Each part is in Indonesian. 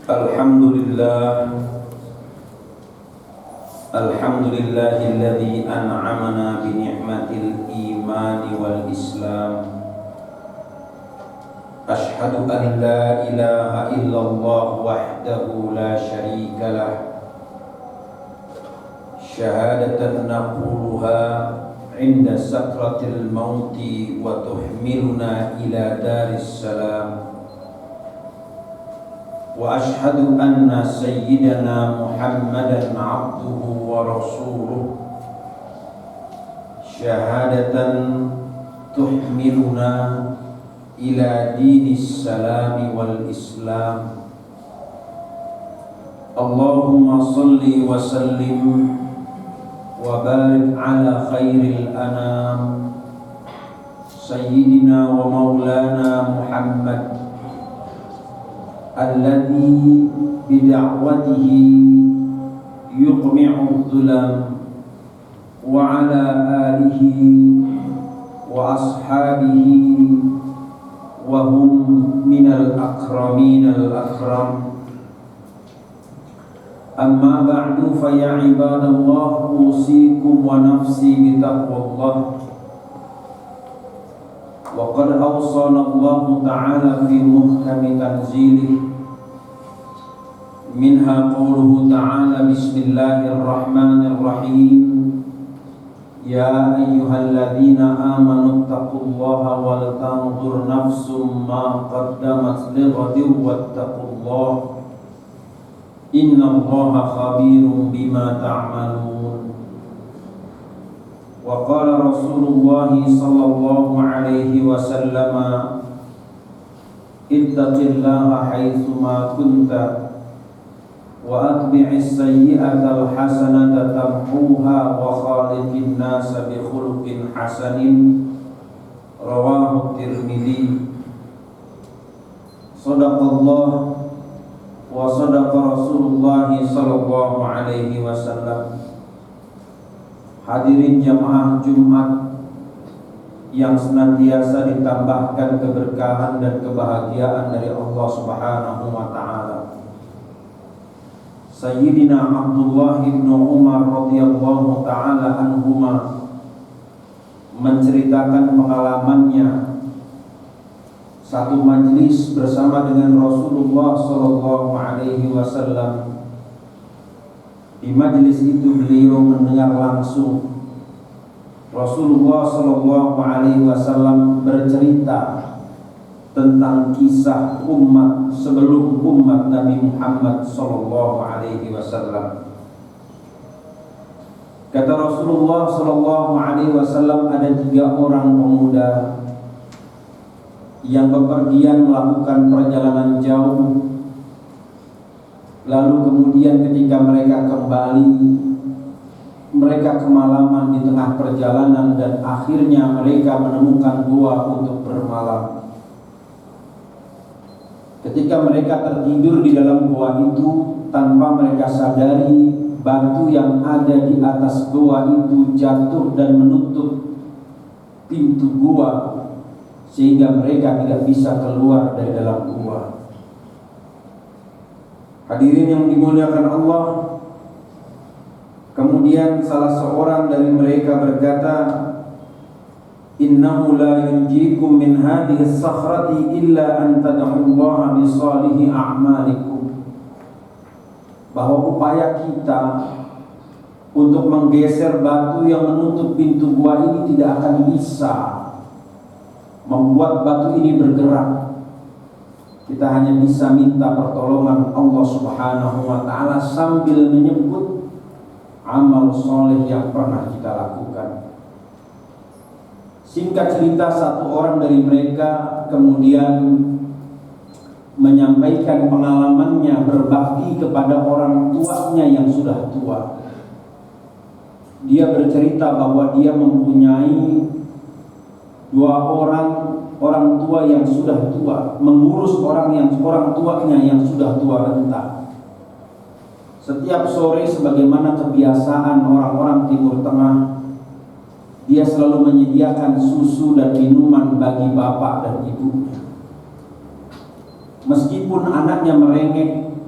Alhamdulillah, alhamdulillahilladzi an'amana bi ni'matil imani wal islam. Ashhadu an la ilaha illallah wahdahu la syarika lah, syahadatan naquluha inda sakratil mauti wa tuhmiluna ila daris salam. Wa ashhadu anna sayyidana Muhammadan abduhu wa rasuluh, syahadatan tuhmiluna ila dinis salami wal islam. Allahumma salli wa sallim wa barik ala khairil anam sayyidina wa maulana Muhammad alladhi bida'watihi yuqmi'u dhulam, wa ala alihi wa ashabihi wa hum minal akraminal akram. Amma ba'du fa ya ibadallah, usikum wa nafsi bitaqwallah. Wa qad awsana Allah ta'ala fi muhkami tanzilih, minha qawluhu ta'ala bismillahirrahmanirrahim, ya ayyuhalladzina amanu taqullaha wal tanzur nafsum ma qaddamat lighadin wattaqullaha innallaha khabirum bima ta'malun. Wa qala Rasulullah sallallahu alaihi wasallam, ittaqillaha haitsu ma kunta wa atbi'is sayyi'atal hasanata tamhuha wa khaliqin nasa bi khuluqin hasanin. Rawahu Tirmidzi. Shadaqallah wa sadaqa Rasulullah sallallahu alaihi wasallam. Hadirin jamaah Jumat yang senantiasa ditambahkan keberkahan dan kebahagiaan dari Allah Subhanahu wa taala. Sayyidina Abdullah bin Umar radhiyallahu taala anhuma menceritakan pengalamannya satu majlis bersama dengan Rasulullah sallallahu alaihi wasallam. Di majlis itu beliau mendengar langsung Rasulullah sallallahu alaihi wasallam bercerita tentang kisah umat sebelum umat Nabi Muhammad sallallahu alaihi wasallam. Kata Rasulullah sallallahu alaihi wasallam, ada 3 orang pemuda yang bepergian melakukan perjalanan jauh. Lalu kemudian ketika mereka kembali, mereka kemalaman di tengah perjalanan dan akhirnya mereka menemukan gua untuk bermalam. Ketika mereka tertidur di dalam gua itu, tanpa mereka sadari batu yang ada di atas gua itu jatuh dan menutup pintu gua, sehingga mereka tidak bisa keluar dari dalam gua. Hadirin yang dimuliakan Allah, kemudian salah seorang dari mereka berkata, innahu la yunjikum min hadhihi as-sakhrati illa an tad'ullaha bi salihi a'malikum. Bahwa upaya kita untuk menggeser batu yang menutup pintu gua ini tidak akan bisa membuat batu ini bergerak. Kita hanya bisa minta pertolongan Allah Subhanahu wa ta'ala sambil menyebut amal soleh yang pernah kita lakukan. Singkat cerita, satu orang dari mereka kemudian menyampaikan pengalamannya berbakti kepada orang tuanya yang sudah tua. Dia bercerita bahwa dia mempunyai 2 orang tua yang sudah tua, mengurus orang tuanya yang sudah tua renta. Setiap sore sebagaimana kebiasaan orang-orang Timur Tengah, dia selalu menyediakan susu dan minuman bagi bapak dan ibunya. Meskipun anaknya merengek,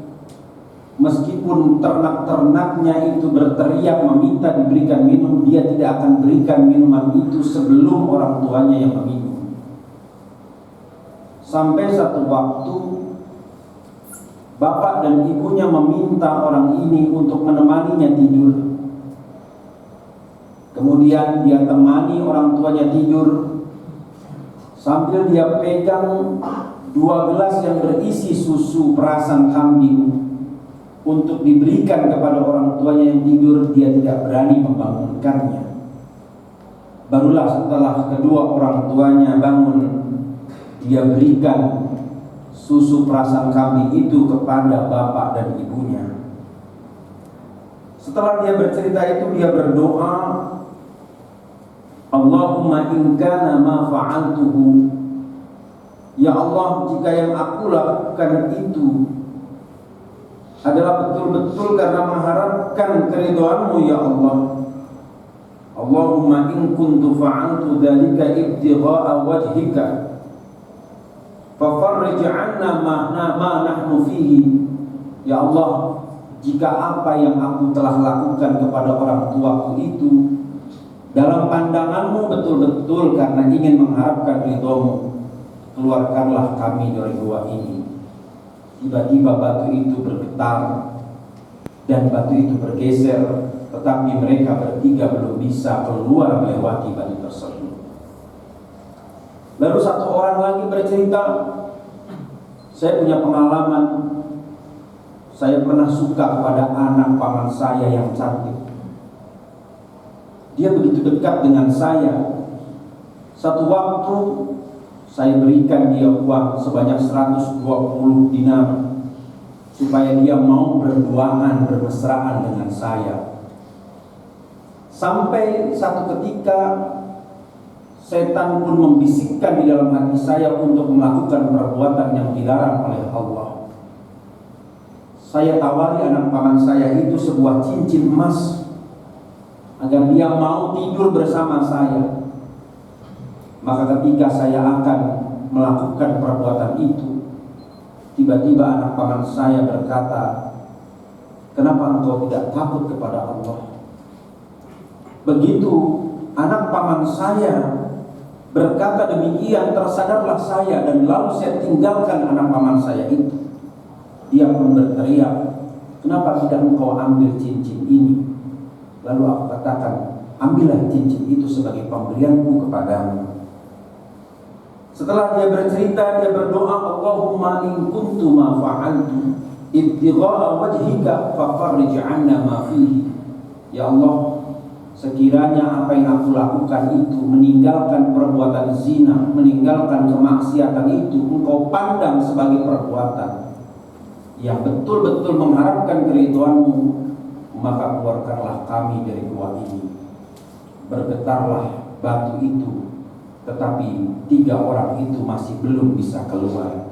meskipun ternak-ternaknya itu berteriak meminta diberikan minum, dia tidak akan berikan minuman itu sebelum orang tuanya yang meminum. Sampai satu waktu bapak dan ibunya meminta orang ini untuk menemaninya tidur. Kemudian dia temani orang tuanya tidur sambil dia pegang 2 gelas yang berisi susu perasan kambing untuk diberikan kepada orang tuanya yang tidur. Dia tidak berani membangunkannya. Barulah setelah kedua orang tuanya bangun, dia berikan susu perasan kambing itu kepada bapak dan ibunya. Setelah dia bercerita itu, dia berdoa, Allahumma in kana ma fa'altuhu, ya Allah, jika yang aku lakukan itu adalah betul-betul karena mengharapkan keridhaan-Mu, ya Allah. Allahumma in kuntu fa'altu dzalika ibtigha'a wajhika fafarrij 'anna ma nahnu fihi. Ya Allah, jika apa yang aku telah lakukan kepada orang tuaku itu dalam pandangan-Mu betul-betul karena ingin mengharapkan ridho-Mu, keluarkanlah kami dari gua ini. Tiba-tiba batu itu bergetar dan batu itu bergeser, tetapi mereka bertiga belum bisa keluar melewati batu tersebut. Lalu satu orang lagi bercerita, saya punya pengalaman, saya pernah suka kepada anak paman saya yang cantik. Dia begitu dekat dengan saya. Satu waktu saya berikan dia uang sebanyak 120 dinar supaya dia mau berduaan, bermesraan dengan saya. Sampai satu ketika setan pun membisikkan di dalam hati saya untuk melakukan perbuatan yang dilarang oleh Allah. Saya tawari anak paman saya itu sebuah cincin emas agar dia mau tidur bersama saya. Maka ketika saya akan melakukan perbuatan itu, tiba-tiba anak paman saya berkata, kenapa engkau tidak takut kepada Allah? Begitu anak paman saya berkata demikian, tersadarlah saya, dan lalu saya tinggalkan anak paman saya itu. Dia pun berteriak, kenapa tidak engkau ambil cincin ini? Lalu aku katakan, ambillah cincin itu sebagai pemberianku kepadamu. Setelah dia bercerita, dia berdoa, Allahumma in kuntu ma fa'altu ibtigha'a wajhika fafarrij 'anna ma fihi. Ya Allah, sekiranya apa yang aku lakukan itu meninggalkan perbuatan zina, meninggalkan kemaksiatan itu, engkau pandang sebagai perbuatan yang betul-betul mengharapkan keridhaan-Mu, maka keluarkanlah kami dari gua ini. Bergetarlah batu itu, tetapi 3 orang itu masih belum bisa keluar.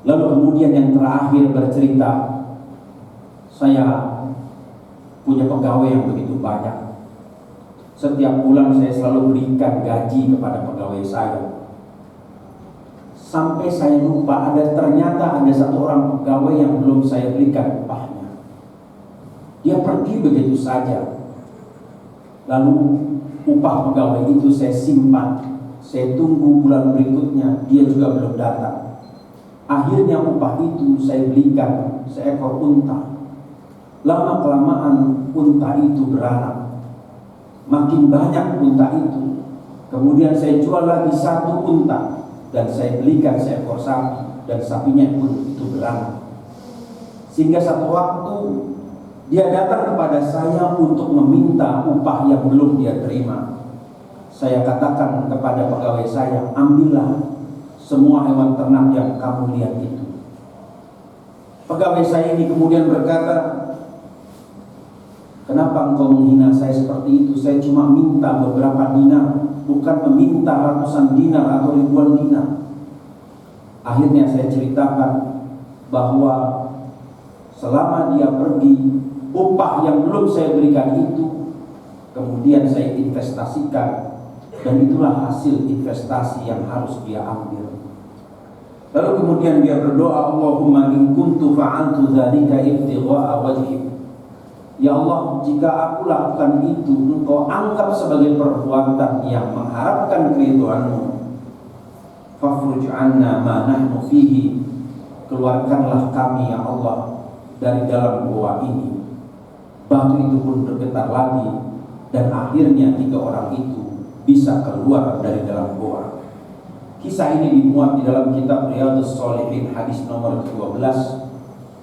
Lalu kemudian yang terakhir bercerita, saya punya pegawai yang begitu banyak. Setiap bulan saya selalu berikan gaji kepada pegawai saya. Sampai saya lupa, ternyata ada satu orang pegawai yang belum saya berikan upahnya. Dia pergi begitu saja. Lalu upah pegawai itu saya simpan, saya tunggu bulan berikutnya, dia juga belum datang. Akhirnya upah itu saya belikan seekor unta. Lama-kelamaan unta itu beranak, makin banyak unta itu. Kemudian saya jual lagi 1 unta dan saya belikan seekor sapi, dan sapinya pun itu beranak. Sehingga satu waktu dia datang kepada saya untuk meminta upah yang belum dia terima. Saya katakan kepada pegawai saya, ambillah semua hewan ternak yang kamu lihat itu. Pegawai saya ini kemudian berkata, kenapa engkau menghina saya seperti itu? Saya cuma minta beberapa dinar, bukan meminta ratusan dinar atau ribuan dinar. Akhirnya saya ceritakan bahwa selama dia pergi, upah yang belum saya berikan itu kemudian saya investasikan, dan itulah hasil investasi yang harus dia ambil. Lalu kemudian dia berdoa, Allahumma in kuntu fa'altu dzalika ibtigha'a wajhik. Ya Allah, jika aku lakukan itu, Engkau anggap sebagai perbuatan yang mengharapkan keridhaan-Mu. Fafruj 'anna ma nahnu fihi. Keluarkanlah kami ya Allah dari dalam gua ini. Batu itu pun bergetar lagi dan akhirnya 3 orang itu bisa keluar dari dalam gua. Kisah ini dimuat di dalam kitab Riyadhus Shalihin hadis nomor 12,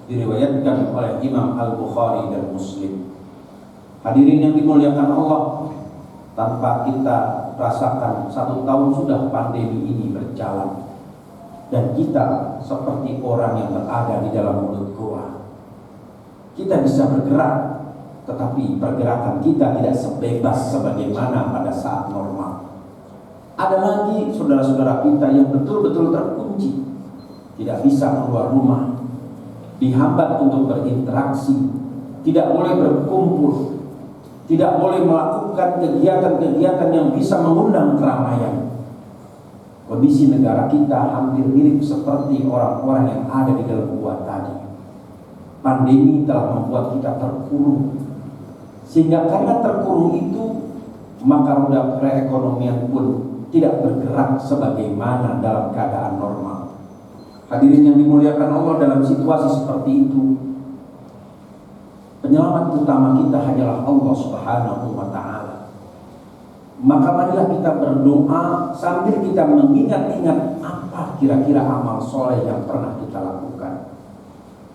diriwayatkan oleh Imam Al-Bukhari dan Muslim. Hadirin yang dimuliakan Allah, tanpa kita rasakan 1 tahun sudah pandemi ini berjalan, dan kita seperti orang yang berada di dalam mulut gua. Kita bisa bergerak, tetapi pergerakan kita tidak sebebas sebagaimana pada saat normal. Ada lagi saudara-saudara kita yang betul-betul terkunci, tidak bisa keluar rumah, dihambat untuk berinteraksi, tidak boleh berkumpul, tidak boleh melakukan kegiatan-kegiatan yang bisa mengundang keramaian. Kondisi negara kita hampir mirip seperti orang-orang yang ada di dalam gua tadi. Pandemi telah membuat kita terkurung, sehingga karena terkurung itu, maka roda perekonomian pun tidak bergerak sebagaimana dalam keadaan normal. Hadirin yang dimuliakan Allah, dalam situasi seperti itu, penyelamat utama kita hanyalah Allah Subhanahu wa Ta'ala. Maka marilah kita berdoa sambil kita mengingat-ingat apa kira-kira amal soleh yang pernah kita lakukan.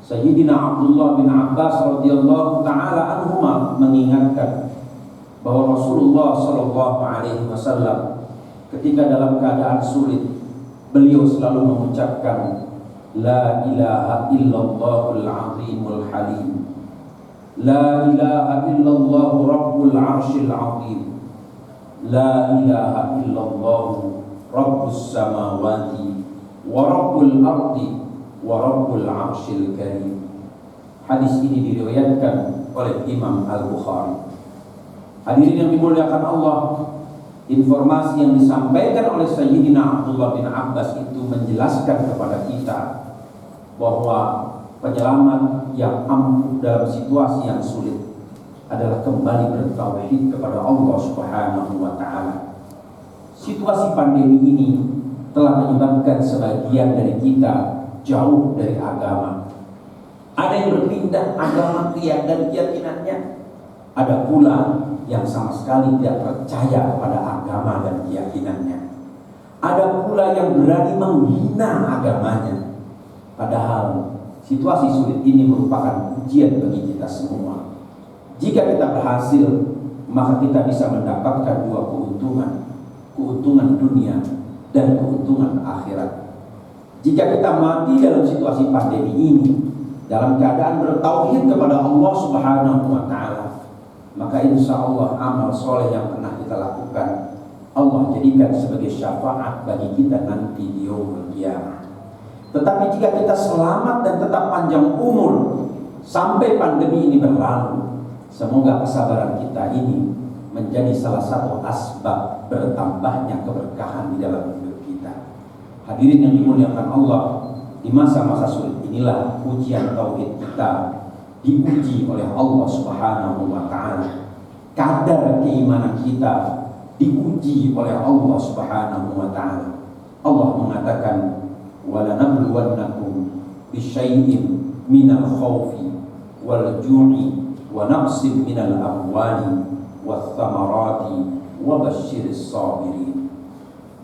Sayyidina Abdullah bin Abbas radhiyallahu ta'ala anhuma mengingatkan bahwa Rasulullah sallallahu alaihi wasallam ketika dalam keadaan sulit, beliau selalu mengucapkan La ilaha illallahul azimul halim, La ilaha illallahu rabbul arshil azim, La ilaha illallahu rabbus samawati wa rabbul ardi wa rabbul arshil karim. Hadis ini diriwayatkan oleh Imam Al-Bukhari. Hadirin yang dimuliakan Allah, informasi yang disampaikan oleh Sayyidina Abdullah bin Abbas itu menjelaskan kepada kita bahwa penyelamat yang ampuh dalam situasi yang sulit adalah kembali bertauhid kepada Allah Subhanahu wa Ta'ala. Situasi pandemi ini telah menyebabkan sebagian dari kita jauh dari agama. Ada yang berpindah agama dan keyakinannya, ada pula yang sama sekali tidak percaya kepada agama dan keyakinannya. Ada pula yang berani menghina agamanya. Padahal situasi sulit ini merupakan ujian bagi kita semua. Jika kita berhasil, maka kita bisa mendapatkan 2 keuntungan, keuntungan dunia dan keuntungan akhirat. Jika kita mati dalam situasi pandemi ini, dalam keadaan bertauhid kepada Allah Subhanahu wa Ta'ala, maka insya Allah amal soleh yang pernah kita lakukan Allah jadikan sebagai syafaat bagi kita nanti di yaumul qiyamah. Tetapi jika kita selamat dan tetap panjang umur sampai pandemi ini berlalu, semoga kesabaran kita ini menjadi salah satu asbab bertambahnya keberkahan di dalam hidup kita. Hadirin yang dimuliakan Allah, di masa-masa sulit inilah ujian tauhid kita diuji oleh Allah Subhanahu wa Ta'ala. Kadar keimanan kita diuji oleh Allah Subhanahu wa Ta'ala. Allah mengatakan, وَلَنَبْلُوَنَّكُمْ بِشَيْءٍ مِنَ الْخَوْفِ وَالْجُوعِ وَنَقْصٍ مِنَ الْأَمْوَالِ وَالثَّمَرَاتِ وَبَشِّرِ الصَّابِرِينَ.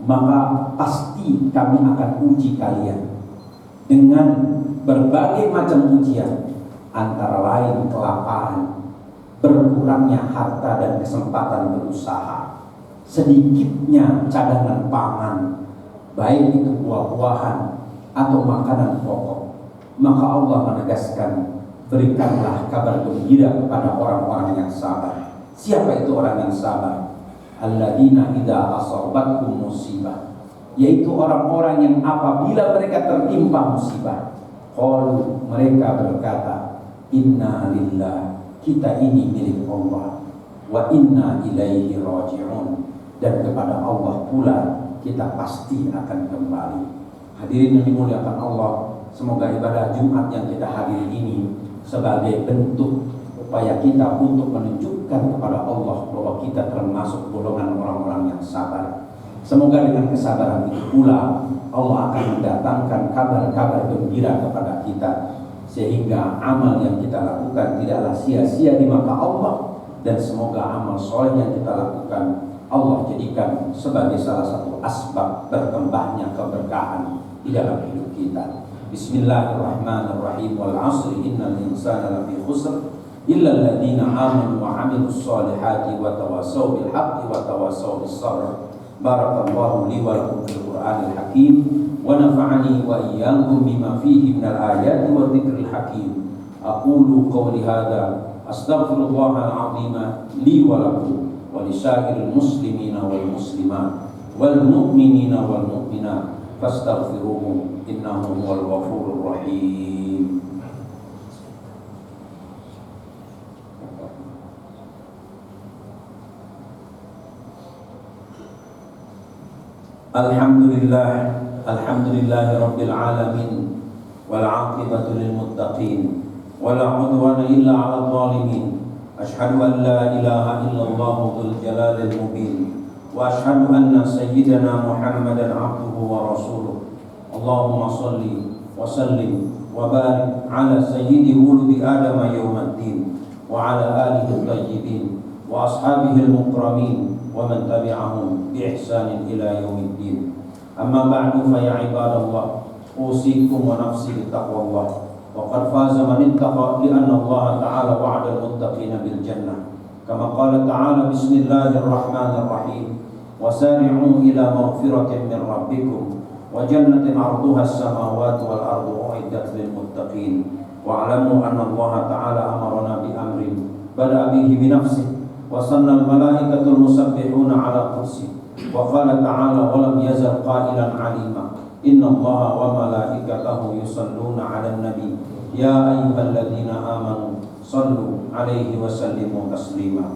Maka pasti kami akan uji kalian dengan berbagai macam ujian, antara lain kelaparan, berkurangnya harta dan kesempatan berusaha, sedikitnya cadangan pangan, baik itu buah-buahan atau makanan pokok. Maka Allah menegaskan, berikanlah kabar gembira kepada orang-orang yang sabar. Siapa itu orang yang sabar? Alladzina idza asabatkum musibah, yaitu orang-orang yang apabila mereka tertimpa musibah, qalu, mereka berkata, inna lillah, kita ini milik Allah, wa inna ilaihi raji'un, dan kepada Allah pula kita pasti akan kembali. Hadirin yang dimuliakan Allah, semoga ibadah Jumat yang kita hadiri ini sebagai bentuk upaya kita untuk menunjukkan kepada Allah bahwa kita termasuk golongan orang-orang yang sabar. Semoga dengan kesabaran itu pula Allah akan mendatangkan kabar-kabar gembira kepada kita, sehingga amal yang kita lakukan tidaklah sia-sia di mata Allah, dan semoga amal soleh yang kita lakukan Allah jadikan sebagai salah satu asbab berkembangnya keberkahan di dalam hidup kita. Bismillahirrahmanirrahim. Wal 'asri innal insana lafi khusr illa alladziina aamanu wa 'amilus shalihati wa tawassaw bil haqqi wa tawassaw bis sabr. Barakallahu li wa lakum fil Qur'anil hakim wa nafa'ani wa iyyakum bima fihi minal ayati wa dzikril hakim. Aqulu qawli hadza astaghfirullahal 'azim li wa lakum wa lisairil muslimina wal muslimat wal mu'minina wal mu'minat fastaghfiruhu innahu huwal ghafurur rahim. Alhamdulillahi rabbil alamin wal 'aqibatu lil muttaqin wala 'udwana illa 'alal zalimin. Asyhadu an la ilaha illallah dzul jalalil mubin wa asyhadu anna sayyidana Muhammadan 'abduhu wa rasuluh. Allahumma shalli wa sallim wa barik 'ala sayyidi wuludi Adam yaumiddin wa 'ala alihi thayyibin wa ashabihi al-mukramin wa man tabi'ahum bi ihsanin ila yaumiddin. Amma ba'du fa ya ibadallah, usikum wa nafsi bi taqwallah. Wa qad faza man ittaqa li anna Allah ta'ala wa'ada al-muttaqina bil jannah. Kama qala ta'ala bismillahirrahmanirrahim. Wasari'u ila maghfiratin min rabbikum wa jannatin 'arduha as-samawati wal ardu u'iddat lil muttaqin. Wa'lamu anna Allah ta'ala amarna bi amrin bada'a bihi bi nafsihi وصلى الملائكة المسبحون على قدسه وقال تعالى ولم يزل قائلا عليما إن الله وملائكته يصلون على النبي يا أيها الذين آمنوا صلوا عليه وسلموا تسليما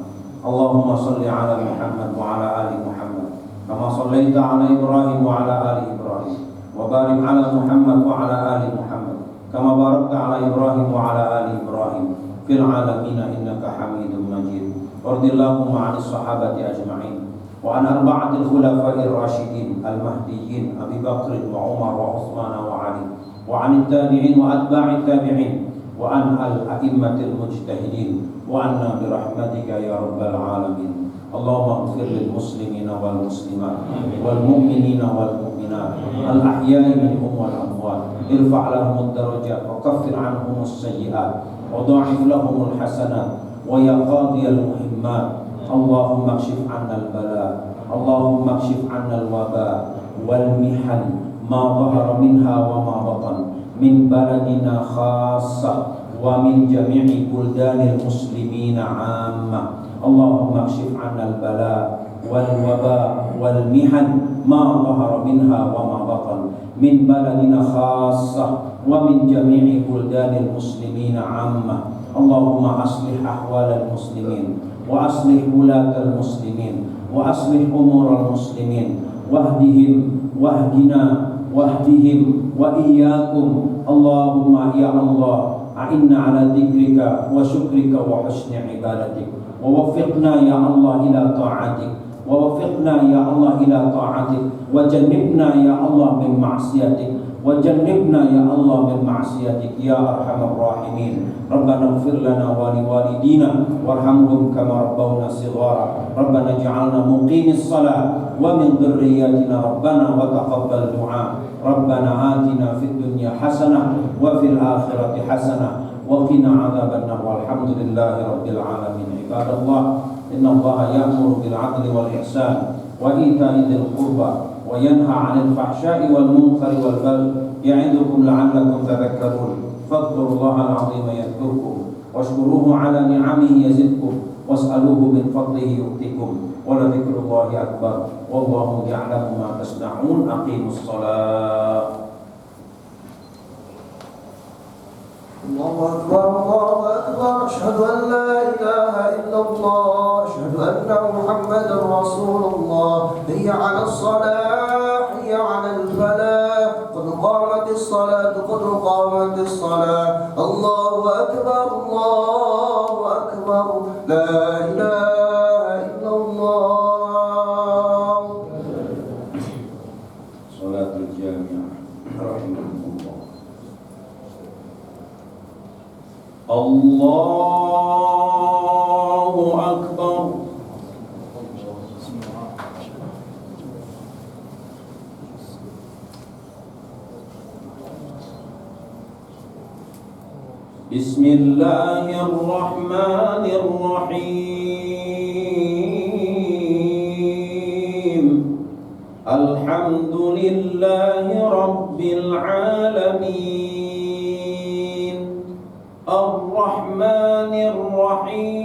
اللهم صل على محمد وعلى آل محمد كما صليت على إبراهيم وعلى آل إبراهيم وبارك على محمد وعلى آل محمد كما باركت على إبراهيم وعلى آل إبراهيم في العالمين إنك حميد مجيد. وارض اللهم عن الصحابة أجمعين وعن أربعة الخلفاء الراشدين المهديين أبي بكر وعمر وعثمان وعلي وعن التابعين وأتباع التابعين وعن الأئمة المجتهدين وعنا برحمتك يا رب العالمين. اللهم اغفر للمسلمين والمسلمات والمؤمنين والمؤمنات الأحياء منهم والأموات. ارفع لهم الدرجات وكفر عنهم السيئات وضاعف لهم الحسنات ويا قاضي المهمات اللهم اكشف عنا البلاء اللهم اكشف عنا الوباء والمحن ما ظهر منها وما بطن من بلدنا خاصة ومن جميع بلدان المسلمين عامة. اللهم اكشف عنا البلاء والوباء والمحن ما ظهر منها وما بطن من بلدنا خاصة ومن جميع بلدان المسلمين عامة. اللهم أصلح أحوال المسلمين وأصلح ولاة المسلمين وأصلح أمور المسلمين واهدنا واهدهم وإياكم. اللهم يا الله أعنا على ذكرك وشكرك وحسن عبادتك ووفقنا يا الله إلى طاعتك ووفقنا يا الله إلى طاعتك وجنبنا يا الله من معصيتك وجنبنا يا الله من معصيتك يا أرحم الراحمين. ربنا اغفر لنا ولوالدينا وارحمهم كما ربونا صغارا. ربنا اجعلنا مقيم الصلاة ومن ذرياتنا ربنا وتقبل دعاء. ربنا آتنا في الدنيا حسنة وفي الآخرة حسنة وقنا عذاب النار والحمد لله رب العالمين. عباد الله إن الله يأمر بالعدل والإحسان وإيتاء ذي القربى وينهى عن الفحشاء والمنكر والبغي يعظكم لعلكم تذكرون. فاذكروا الله العظيم يذكركم واشكروه على نعمه يزدكم واسألوه من فضله يؤتكم ولذكر الله أكبر والله يعلم ما تصنعون. أقيموا الصلاة. الله أكبر الله أكبر. أشهد أن لا إله إلا الله. أشهد أن محمدا رسول الله. حي على الصلاة حي على الفلاح. قد الصلاة قد قامت الصلاة الله أكبر الله أكبر لا إله إلا الله. صلاة الجامع رحمكم الله. الله أكبر. بسم الله الرحمن الرحيم. الحمد لله رب العالمين الرحمن الرحيم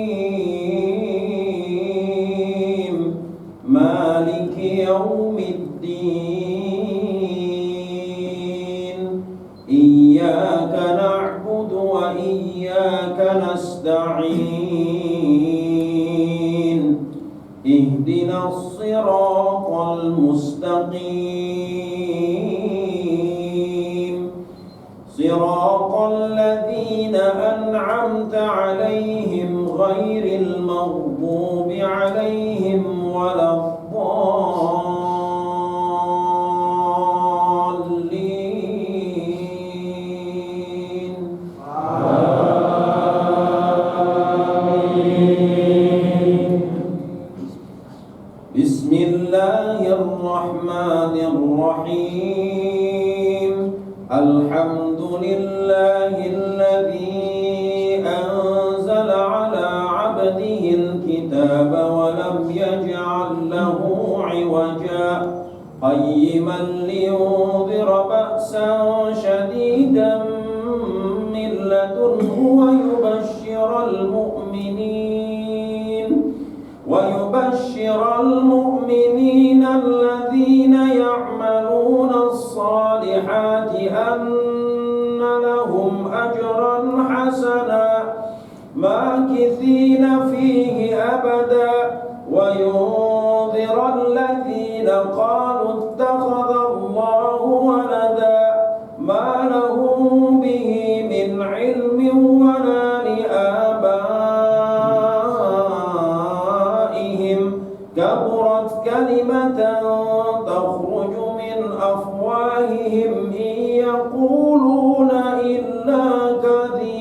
مالك يوم الدين إياك نعبد وإياك نستعين اهدنا الصراط المستقيم صراط الذين أنعمت عليهم غير المغضوب عليهم ولا الضالين. بسم الله الرحمن الرحيم. الحمد لله الذي أنزل على عبده الكتاب ولم يجعل له عوجا قيما لينذر بأسا شديدا من لدنه ويبشر المؤمنين الذين يعملون الصالحات أن لهم أجرا حسنا ماكثين فيه أبدا وينذر الذين قالوا اتخذ الله ولدا ما لهم به من علم ولا لآبائهم كبرت كلمة تخرج من أفواههم إن يقولون إلا كذبا.